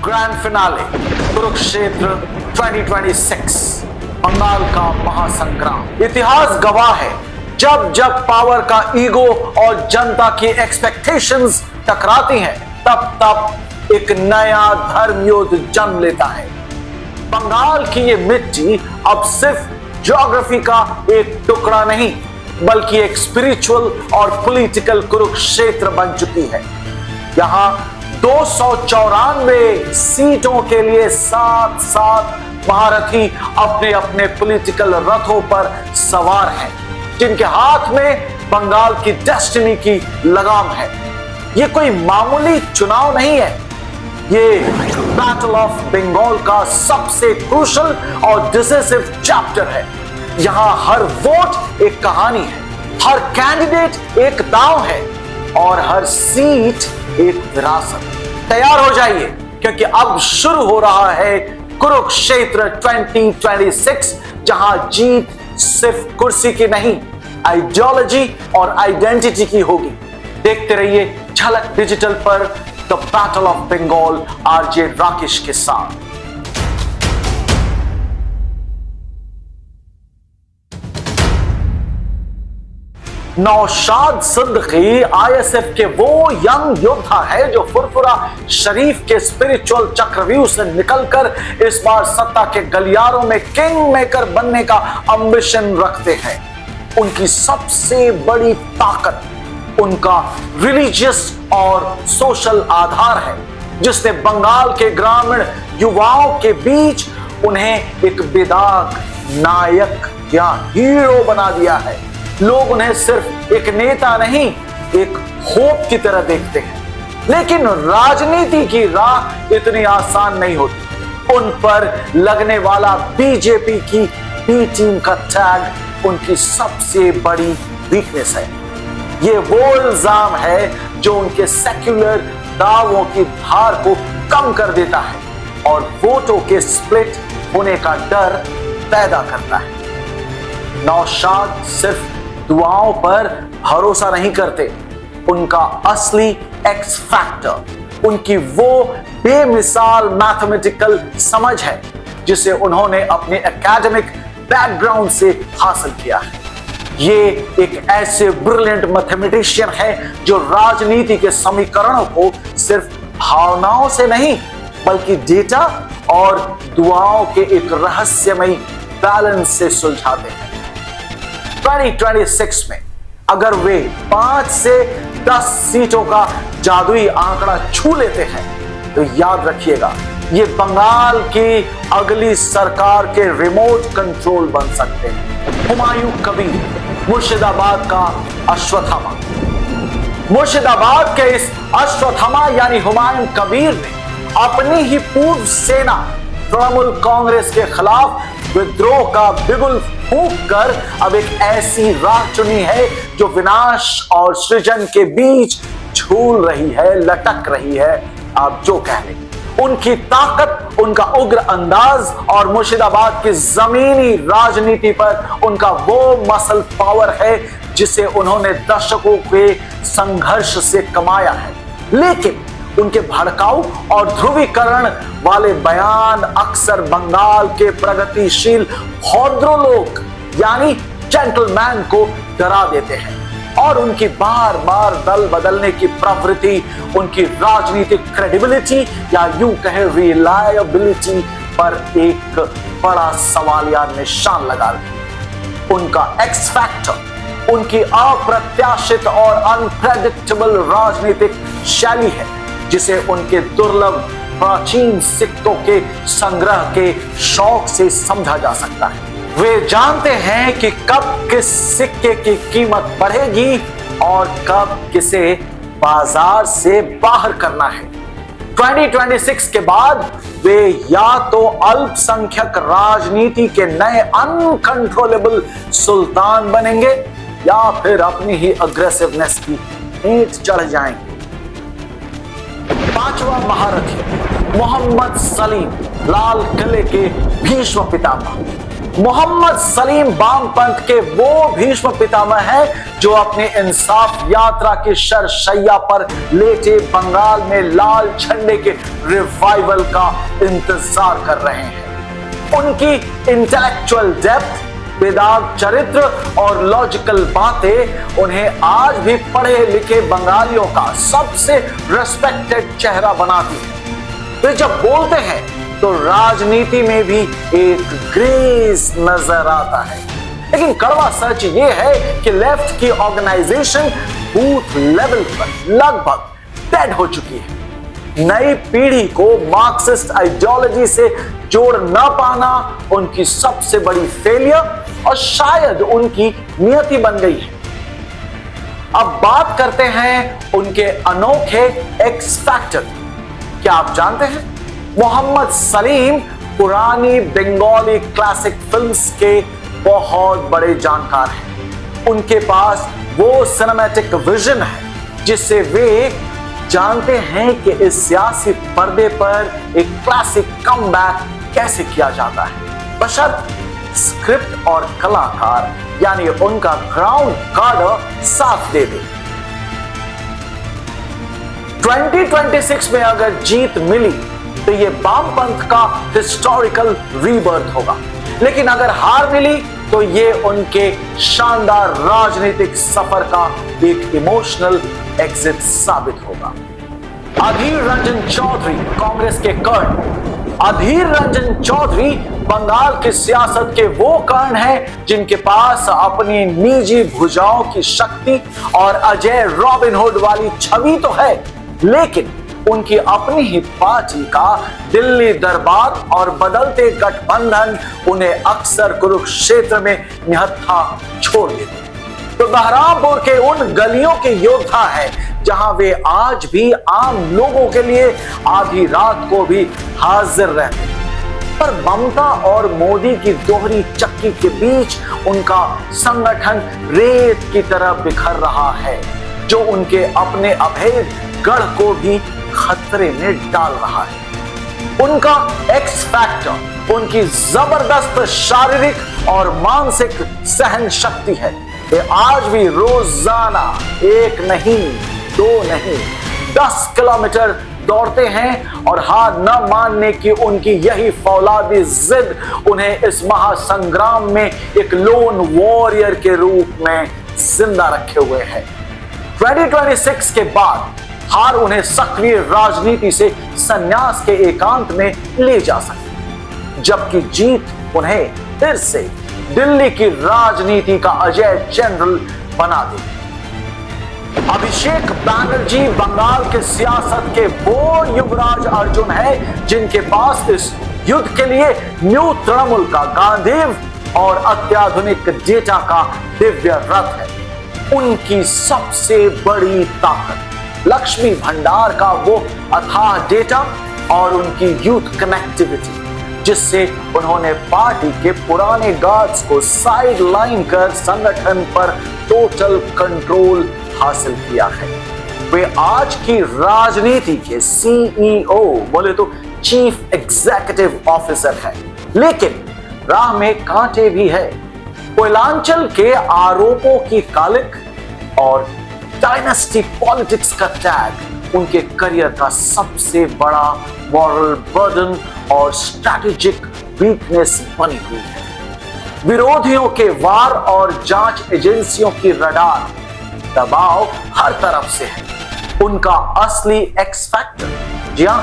Grand finale Kurukshetra 2026 Bengal का महासंग्राम। इतिहास गवाह है, जब जब पावर का ईगो और जनता की एक्सपेक्टेशंस टकराती हैं, तब तब एक नया धर्म युद्ध जन्म लेता है। बंगाल की ये मिट्टी अब सिर्फ ज्योग्राफी का एक टुकड़ा नहीं, बल्कि एक स्पिरिचुअल और पॉलिटिकल कुरुक्षेत्र बन चुकी है। यहां 294 सीटों के लिए 7 महारथी अपने अपने पॉलिटिकल रथों पर सवार हैं, जिनके हाथ में बंगाल की डेस्टिनी की लगाम है। ये कोई मामूली चुनाव नहीं है, ये बैटल ऑफ बंगाल का सबसे क्रूशल और डिसिसिव चैप्टर है। यहां हर वोट एक कहानी है, हर कैंडिडेट एक दांव है और हर सीट एक विरासत। तैयार हो जाइए, क्योंकि अब शुरू हो रहा है कुरुक्षेत्र 2026, जहां जीत सिर्फ कुर्सी की नहीं, आइडियोलॉजी और आइडेंटिटी की होगी। देखते रहिए झलक डिजिटल पर the battle of Bengal RJ Rakesh के साथ। नौशाद सिद्दीकी आईएसएफ के वो यंग योद्धा है जो फुरफुरा शरीफ के स्पिरिचुअल चक्रव्यूह से निकलकर इस बार सत्ता के गलियारों में किंग मेकर बनने का एंबिशन रखते हैं। उनकी सबसे बड़ी ताकत उनका रिलीजियस और सोशल आधार है, जिसने बंगाल के ग्रामीण युवाओं के बीच उन्हें एक बेदाग नायक या हीरो बना दिया है। लोग उन्हें सिर्फ एक नेता नहीं, एक होप की तरह देखते हैं। लेकिन राजनीति की राह इतनी आसान नहीं होती। उन पर लगने वाला बीजेपी की बी टीम का टैग उनकी सबसे बड़ी वीकनेस है। ये वो इल्जाम है जो उनके सेक्युलर दावों की धार को कम कर देता है और वोटों के स्प्लिट होने का डर पैदा करता है। नौशाद सिर्फ दुआओं पर भरोसा नहीं करते, उनका असली एक्स फैक्टर उनकी वो बेमिसाल मैथमेटिकल समझ है, जिसे उन्होंने अपने एकेडमिक बैकग्राउंड से हासिल किया है। ये एक ऐसे ब्रिलियंट मैथमेटिशियन है जो राजनीति के समीकरणों को सिर्फ भावनाओं से नहीं, बल्कि डेटा और दुआओं के एक रहस्यमयी बैलेंस से सुलझाते हैं। 2026 में अगर वे 5 से 10 सीटों का जादुई आंकड़ा छू लेते हैं, तो याद रखिएगा, ये बंगाल की अगली सरकार के रिमोट कंट्रोल बन सकते हैं। हुमायूं कबीर, मुर्शिदाबाद का अश्वत्थामा। मुर्शिदाबाद के इस अश्वत्थामा यानी हुमायूं कबीर ने अपनी ही पूर्व सेना तृणमूल कांग्रेस के खिलाफ विद्रोह का बिगुल फूंक कर अब एक ऐसी राह चुनी है जो विनाश और सृजन के बीच झूल रही है, लटक रही है। आप जो कह लें, उनकी ताकत, उनका उग्र अंदाज और मुर्शिदाबाद की जमीनी राजनीति पर उनका वो मसल पावर है जिसे उन्होंने दशकों के संघर्ष से कमाया है। लेकिन उनके भड़काऊ और ध्रुवीकरण वाले बयान अक्सर बंगाल के प्रगतिशील भद्रलोक यानी जेंटलमैन को डरा देते हैं और उनकी बार बार दल बदलने की प्रवृत्ति उनकी राजनीतिक क्रेडिबिलिटी या यूं कहे रिलायबिलिटी पर एक बड़ा सवालिया निशान लगा रही। उनका एक्स फैक्टर उनकी अप्रत्याशित और अनप्रेडिक्टेबल राजनीतिक शैली है, जिसे उनके दुर्लभ प्राचीन सिक्कों के संग्रह के शौक से समझा जा सकता है। वे जानते हैं कि कब किस सिक्के की कीमत बढ़ेगी और कब किसे बाजार से बाहर करना है। 2026 के बाद वे या तो अल्पसंख्यक राजनीति के नए अनकंट्रोलेबल सुल्तान बनेंगे या फिर अपनी ही अग्रेसिवनेस की भेंट चढ़ जाएंगे। पांचवा महारथी मोहम्मद सलीम, लाल किले के भीष्म पितामह। मोहम्मद सलीम वामपंथ के वो भीष्म पितामह हैं जो अपने इंसाफ यात्रा की शरशैया पर लेटे बंगाल में लाल झंडे के रिवाइवल का इंतजार कर रहे हैं। उनकी इंटेलेक्चुअल डेप्थ, बेदाग चरित्र और लॉजिकल बातें उन्हें आज भी पढ़े लिखे बंगालियों का सबसे रिस्पेक्टेड चेहरा बनाती है। वे जब बोलते हैं तो राजनीति में भी एक ग्रेस नजर आता है। लेकिन कड़वा सच ये है कि लेफ्ट की ऑर्गेनाइजेशन बूथ लेवल पर लगभग डेड हो चुकी है। नई पीढ़ी को मार्क्सिस्ट आइडियोलॉजी से जोड़ न पाना उनकी सबसे बड़ी फेलियर और शायद उनकी नियति बन गई है। अब बात करते हैं उनके अनोखे एक्स फैक्टर। क्या आप जानते हैं, मोहम्मद सलीम पुरानी बंगाली क्लासिक फिल्म्स के बहुत बड़े जानकार हैं। उनके पास वो सिनेमैटिक विजन है जिससे वे जानते हैं कि इस सियासी पर्दे पर एक क्लासिक कमबैक कैसे किया जाता है, बशर्ते स्क्रिप्ट और कलाकार यानी उनका ग्राउंड कार्डर साथ दे दे। 2026 में अगर जीत मिली तो ये वामपंथ का हिस्टोरिकल रीबर्थ होगा, लेकिन अगर हार मिली तो ये उनके शानदार राजनीतिक सफर का एक इमोशनल एग्जिट साबित होगा। अधीर रंजन चौधरी कांग्रेस के कर्ण। अधीर रंजन चौधरी बंगाल की सियासत के वो कर्ण हैं जिनके पास अपनी निजी भुजाओं की शक्ति और अजय रॉबिनहुड वाली छवि तो है, लेकिन उनकी अपनी ही पार्टी का दिल्ली दरबार और बदलते गठबंधन उन्हें अक्सर कुरुक्षेत्र में निहत्था छोड़ देते। तो बहरामपुर के उन गलियों के योद्धा है जहां वे आज भी आम लोगों के लिए आधी रात को भी हाजिर रहते हैं। पर ममता और मोदी की दोहरी चक्की के बीच उनका संगठन रेत की तरह बिखर रहा है, जो उनके अपने अभेद गढ़ को भी खतरे में डाल रहा है। उनका एक्स फैक्टर उनकी जबरदस्त शारीरिक और मानसिक सहन शक्ति है। वे आज भी रोजाना एक नहीं, दो नहीं, 10 किलोमीटर दौड़ते हैं और हार न मानने की उनकी यही फौलादी जिद उन्हें इस महासंग्राम में एक लोन वॉरियर के रूप में जिंदा रखे हुए है। 2026 के बाद हार उन्हें सक्रिय राजनीति से संन्यास के एकांत में ले जा सकती, जबकि जीत उन्हें फिर से दिल्ली की राजनीति का अजय जनरल बना देगी। अभिषेक बैनर्जी बंगाल के सियासत के वो युवराज अर्जुन है जिनके पास इस युद्ध के लिए न्यू तृणमूल का गांधीव और अत्याधुनिक डेटा का दिव्य रथ है। उनकी सबसे बड़ी ताकत लक्ष्मी भंडार का वो अथाह डेटा और उनकी यूथ कनेक्टिविटी, जिससे उन्होंने पार्टी के पुराने गार्ड्स को साइड लाइन कर संगठन पर टोटल कंट्रोल हासिल किया है। वे आज की राजनीति के सीईओ बोले तो चीफ एग्जीक्यूटिव ऑफिसर है, लेकिन राह में कांटे भी है। कोयलांचल के आरोपों की कालिक और डायनेस्टी पॉलिटिक्स का टैग उनके करियर का सबसे बड़ा मॉरल बर्डन और स्ट्रैटेजिक वीकनेस बनी हुई है। विरोधियों के वार और जांच एजेंसियों की रडार दबाव हर तरफ से है। उनका असली एक्स फैक्टर जी हां,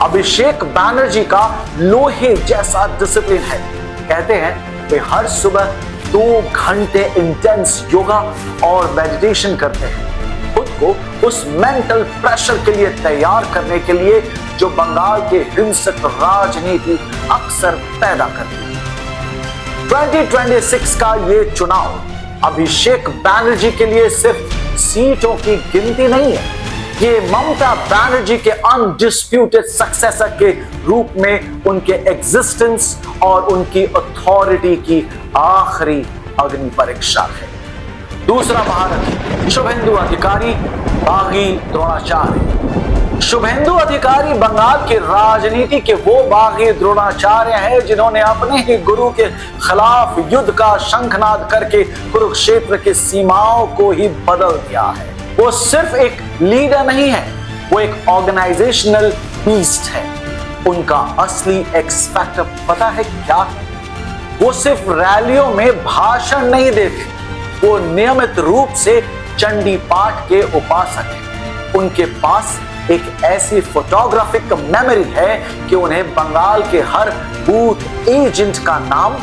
अभिषेक बैनर्जी का लोहे जैसा डिसिप्लिन है। कहते हैं वे हर सुबह 2 घंटे इंटेंस योगा और मेडिटेशन करते हैं, खुद को उस मेंटल प्रेशर के लिए तैयार करने के लिए जो बंगाल के हिंसक राजनीति अक्सर पैदा करती है। 2026 का ये चुनाव अभिषेक बैनर्जी के लिए सिर्फ सीटों की गिनती नहीं है, ये ममता बनर्जी के अनडिस्प्यूटेड सक्सेसर के रूप में उनके एग्जिस्टेंस और उनकी अथॉरिटी की आखिरी अग्नि परीक्षा है। दूसरा महारथी शुभेंदु अधिकारी, बागी द्रोणाचार्य। शुभेंदु अधिकारी बंगाल की राजनीति के वो बागी द्रोणाचार्य हैं जिन्होंने अपने ही गुरु के खिलाफ युद्ध का शंखनाद करके कुरुक्षेत्र की सीमाओं को ही बदल दिया है। वो सिर्फ एक लीडर नहीं है, वो एक ऑर्गेनाइजेशनल बीस्ट है। उनका असली एक्स फैक्टर पता है क्या है? वो सिर्फ रैलियों में भाषण नहीं देते, वो नियमित रूप से चंडी पाठ के उपासक हैं। उनके पास एक ऐसी फोटोग्राफिक मेमोरी है कि उन्हें बंगाल के हर बूथ एजेंट का नाम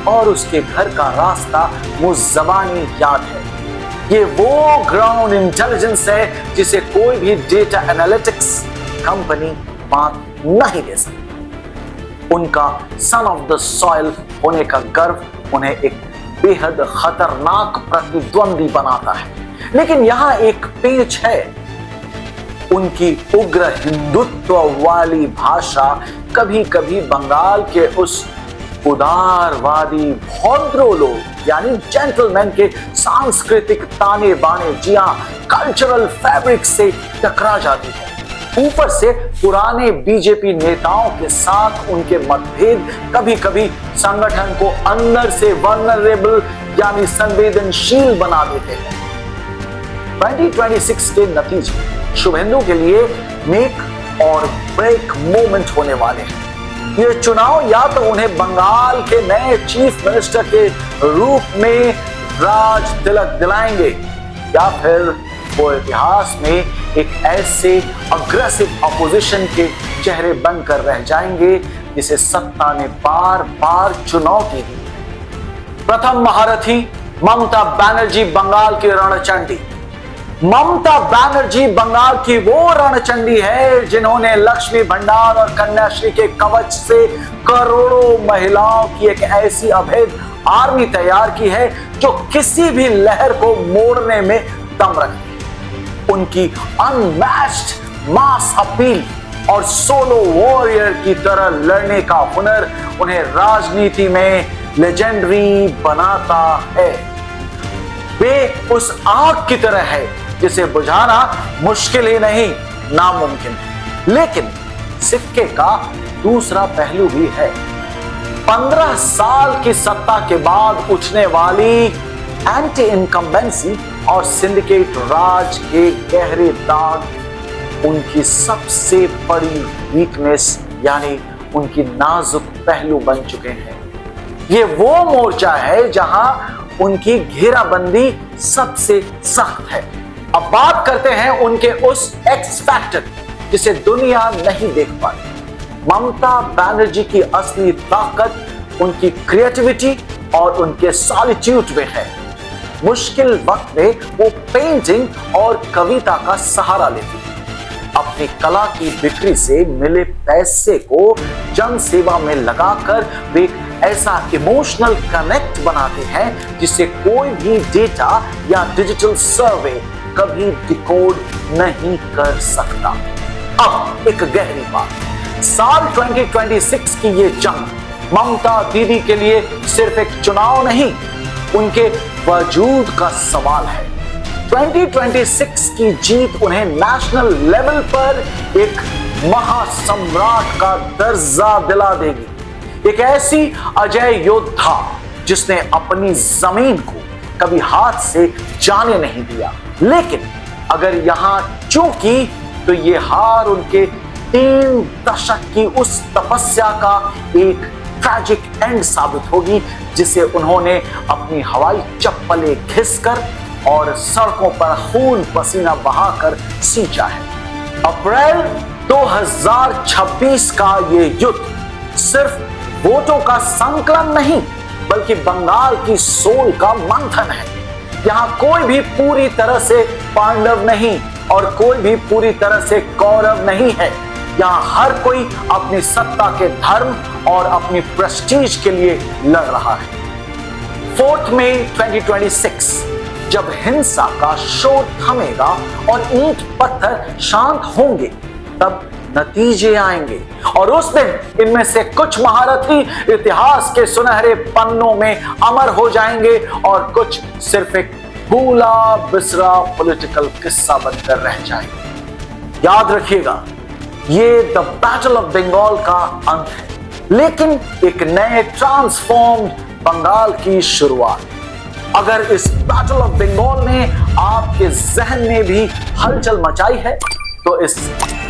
और उसके घर का रास्ता मुज़्ज़बानी याद है। ये वो ग्राउंड इंटेलिजेंस है जिसे कोई भी डेटा एनालिटिक्स कंपनी बात नहीं दे सकती। उनका सन ऑफ द सॉइल होने का गर्व उन्हें एक बेहद खतरनाक प्रतिद्वंदी बनाता है। लेकिन यहां एक पेच है, उनकी उग्र हिंदुत्व वाली भाषा कभी कभी बंगाल के उस उदारवादी भौद्रो लोग यानी जेंटलमैन के सांस्कृतिक ताने बाने कल्चरल फैब्रिक से टकरा जाती है। ऊपर से पुराने बीजेपी नेताओं के साथ उनके मतभेद कभी कभी संगठन को अंदर से वल्नरेबल यानी संवेदनशील बना देते हैं। 2026 के नतीजे शुभेंदु के लिए मेक और ब्रेक मोमेंट होने वाले हैं। ये चुनाव या तो उन्हें बंगाल के नए चीफ मिनिस्टर के रूप में राज तिलक दिलाएंगे या फिर वो इतिहास में एक ऐसे अग्रेसिव अपोजिशन के चेहरे बनकर रह जाएंगे जिसे सत्ता ने बार बार चुनौती दी। प्रथम महारथी ममता बनर्जी बंगाल की रणचंडी। ममता बनर्जी बंगाल की वो रणचंडी है जिन्होंने लक्ष्मी भंडार और कन्याश्री के कवच से करोड़ों महिलाओं की एक ऐसी अभेद आर्मी तैयार की है जो किसी भी लहर को मोड़ने में दम रखती है। उनकी अनमैच्ड मास अपील और सोलो वॉरियर की तरह लड़ने का हुनर उन्हें राजनीति में लेजेंडरी बनाता है। वे उस आग की तरह है जिसे बुझाना मुश्किल ही नहीं नामुमकिन है। लेकिन सिक्के का दूसरा पहलू भी है। 15 साल की सत्ता के बाद उठने वाली एंटी इनकम्बेंसी और सिंडिकेट राज के गहरे दाग उनकी सबसे बड़ी वीकनेस यानी उनकी नाजुक पहलू बन चुके हैं। ये वो मोर्चा है जहां उनकी घेराबंदी सबसे सख्त है। अब बात करते हैं उनके उस एक्स फैक्टर जिसे दुनिया नहीं देख पाती। ममता बनर्जी की असली ताकत उनकी क्रिएटिविटी और उनके सॉलिट्यूड में है। मुश्किल वक्त में वो पेंटिंग और कविता का सहारा लेती है। अपनी कला की बिक्री से मिले पैसे को जन सेवा में लगाकर वे ऐसा इमोशनल कनेक्ट बनाते हैं जिसे कोई भी डेटा या डिजिटल सर्वे कभी डिकोड नहीं कर सकता। अब एक गहरी बात, साल 2026 की ये जंग ममता दीदी के लिए सिर्फ एक चुनाव नहीं, उनके वजूद का सवाल है। 2026 की जीत उन्हें नेशनल लेवल पर एक महासम्राट का दर्जा दिला देगी। एक ऐसी अजय योद्धा जिसने अपनी जमीन को कभी हाथ से जाने नहीं दिया। लेकिन अगर यहां चूकी तो ये हार उनके 3 दशक की उस तपस्या का एक ट्रैजिक एंड साबित होगी जिसे उन्होंने अपनी हवाई चप्पलें घिसकर और सड़कों पर खून पसीना बहाकर सींचा है। अप्रैल 2026 का ये युद्ध सिर्फ वोटों का संकलन नहीं बल्कि बंगाल की सोल का मंथन है। यहां कोई भी पूरी तरह से पांडव नहीं और कोई भी पूरी तरह से कौरव नहीं है। यहां हर कोई अपनी सत्ता के धर्म और अपनी प्रेस्टीज के लिए लड़ रहा है। 4 मई 2026 जब हिंसा का शोर थमेगा और ईंट पत्थर शांत होंगे तब नतीजे आएंगे और उस दिन इनमें से कुछ महारथी इतिहास के सुनहरे पन्नों में अमर हो जाएंगे और कुछ सिर्फ एक भूला बिसरा पॉलिटिकल किस्सा बनकर रह जाएंगे। याद रखिएगा, ये द बैटल ऑफ बंगाल का अंत है, लेकिन एक नए ट्रांसफॉर्म्ड बंगाल की शुरुआत। अगर इस बैटल ऑफ बंगाल ने आपके जहन में भी हलचल मचाई है तो इस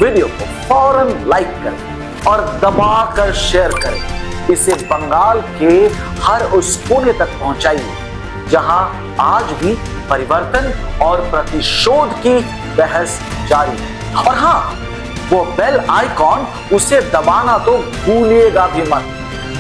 वीडियो को फौरन लाइक करें और दबाकर शेयर करें। इसे बंगाल के हर उस कोने तक पहुंचाइए जहां आज भी परिवर्तन और प्रतिशोध की बहस जारी है। और हां, वो बेल आइकॉन, उसे दबाना तो भूलिएगा भी मत,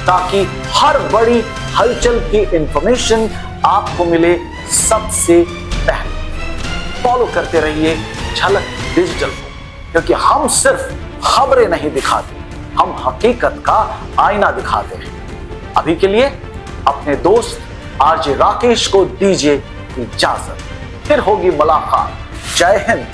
ताकि हर बड़ी हलचल की इंफॉर्मेशन आपको मिले सबसे पहले। फॉलो करते रहिए झलक डिजिटल को, क्योंकि हम सिर्फ खबरें नहीं दिखाते, हम हकीकत का आईना दिखाते हैं। अभी के लिए अपने दोस्त आरजे राकेश को दीजिए इजाजत, फिर होगी मुलाकात। जय हिंद।